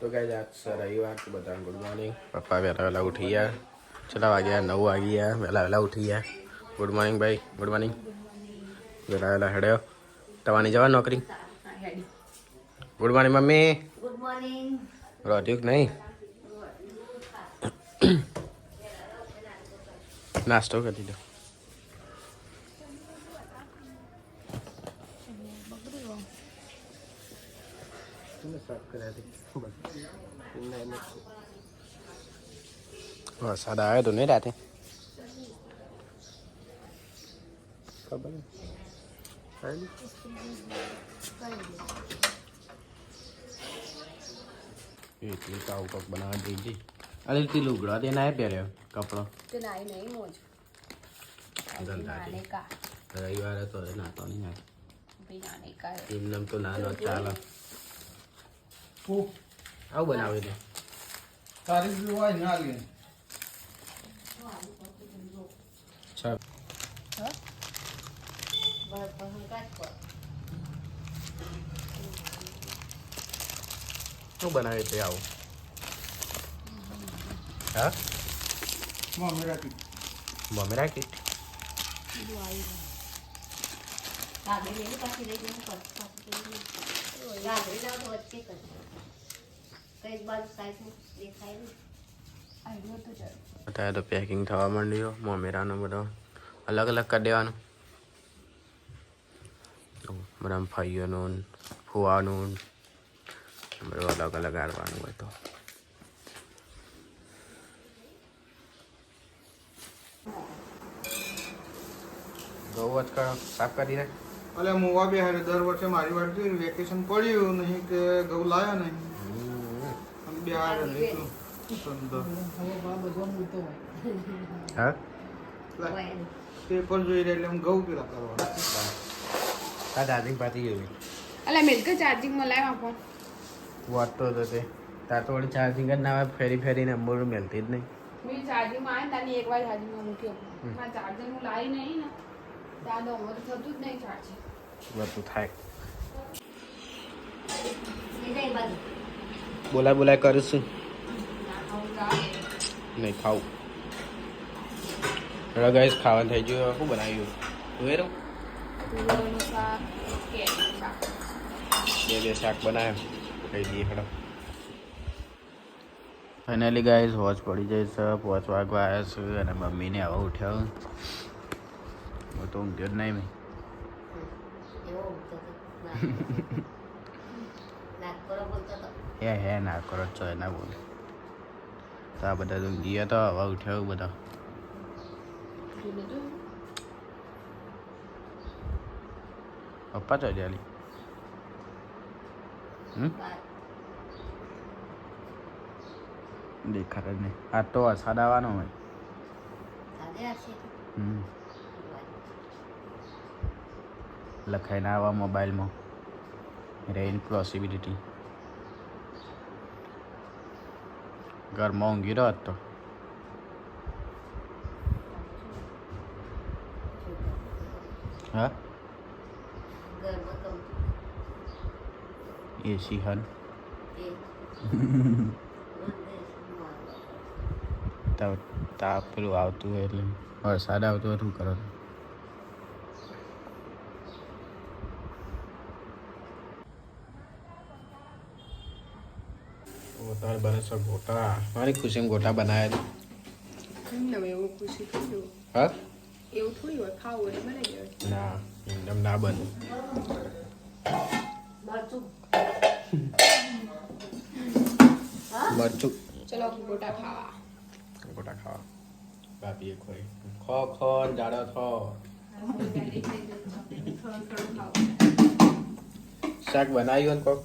तो गाइस आज रविवार तो बता गुड मॉर्निंग पप्पा वहेला उठी गया चला आ गया 9 आ गया वहेला उठी गया गुड मॉर्निंग भाई गुड मॉर्निंग वहेला हेड़ो तवानी जवा नौकरी गुड मॉर्निंग मम्मी गुड मॉर्निंग रोटी नहीं नाश्तो कर दीजिए वरसाद आया तो नहीं रहते इतनी काऊ कप बना दीजिए अरे इतनी लुगड़ा देना है प्यारे कपड़ा नहीं मोज रविवार है तो नाता नहीं है इमनम तो नानो चाल આવું બનાવે છે તારીખ જોવાય ના લે અચ્છા શું બનાવે છે આવું હા મમ્મી રાખી મમેરા કીટ અત્યારે તો પેકિંગ થવા માંડ્યો મમેરાનો બધો અલગ અલગ કરી દેવાનું બધા ભાઈઓનું ફુવાનું બધું અલગ અલગ આવવાનું હોય તો ગૌ સાફ કરી દે અલે મુવા બે હારે દર વર્ષે મારી વાર જોઈને વેકેશન પડ્યું નહીં કે ઘઉં લાયા નહીં અને બે હારે નહીં તો હા પેપર જોઈ રહ્યા એટલે હું ઘઉં પેલા કરવાના આ ચાર્જિંગ પાતી ગયું અલા મિલકે ચાર્જિંગ માં લાવ આપો વાટતો હતો તે તાર તો વળી ચાર્જિંગ જ ના આવે ફેરી ફેરીને અંબોર મેલતી જ નહીં મેં ચાર્જિંગ માં આવે તાની એક વાર ચાર્જિંગ માં મૂક્યો મારા ચાર્જર હું લાવી નહીં ને ત્યાં તો અમારે થતું જ નહીં ચાર્જિંગ બધું થાય બોલાય બોલાય કરીશું નહીં ખાવું હવે ગાઈસ ખાવાનું થઈ ગયું શું બનાવ્યું તુવેરું બે શાક બનાવ્યા ખાઈ દઈએ ખડો ફાઇનલી ગાઈસ વોચ પડી જાય છે 5 વાગવા આવ્યા છે અને મમ્મીને આવા ઉઠ્યા હું તો ઊંઘ્યો જ નહીં મેં હે ના કરો છો એના બોલે તો આ બધા તો ગયા તો હવા ઉઠ્યા બધા પપ્પા તો ચાલી દેખાડ જ નહીં આ તો વરસાદ આવવાનો હોય લખાઈને આવા મોબાઈલમાં રેઇન પોસિબિલિટી ઘરમાં ઊંઘી રહ્યો તો હા એસી હન તાપ પેલું આવતું હોય એટલે વરસાદ આવતો હોય શું કરો गोटा बने सब गोटा हमारी खुशी में गोटा बनाया એવું ખુશી થયું हाँ એવું થોડી હોય ખાવું એટલે બનાવી દેવાય ना एकदम ना बन मरचू ચલો ગોટા ખાવા गोटा खावा बापी एक खोई खो खो जाड़ो थो શાક બનાવ્યું ને કોક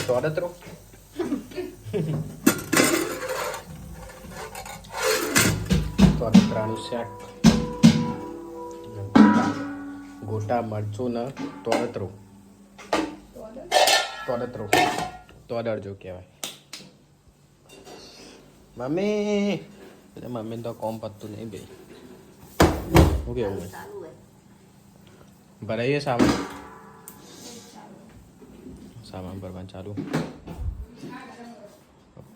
સોડતરો સોડતરાનું શાક ગોટા મરચું ને તોડતરો તોડતરો તોડરજો કહેવાય મમ્મી તો કોમ પતતું નહીં બે શું કેવું ભરાઈએ સામાન ભરવાનું ચાલુ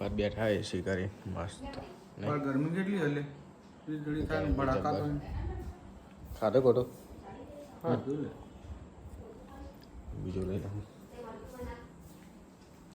પપ્પા બેઠા એસી કરી મસ્ત પણ ગરમી કેટલી હલે વીજળી થાય ને ભડાકા તો ખાધો ખોટો હા જોઈ લે બીજું લઈ લઉં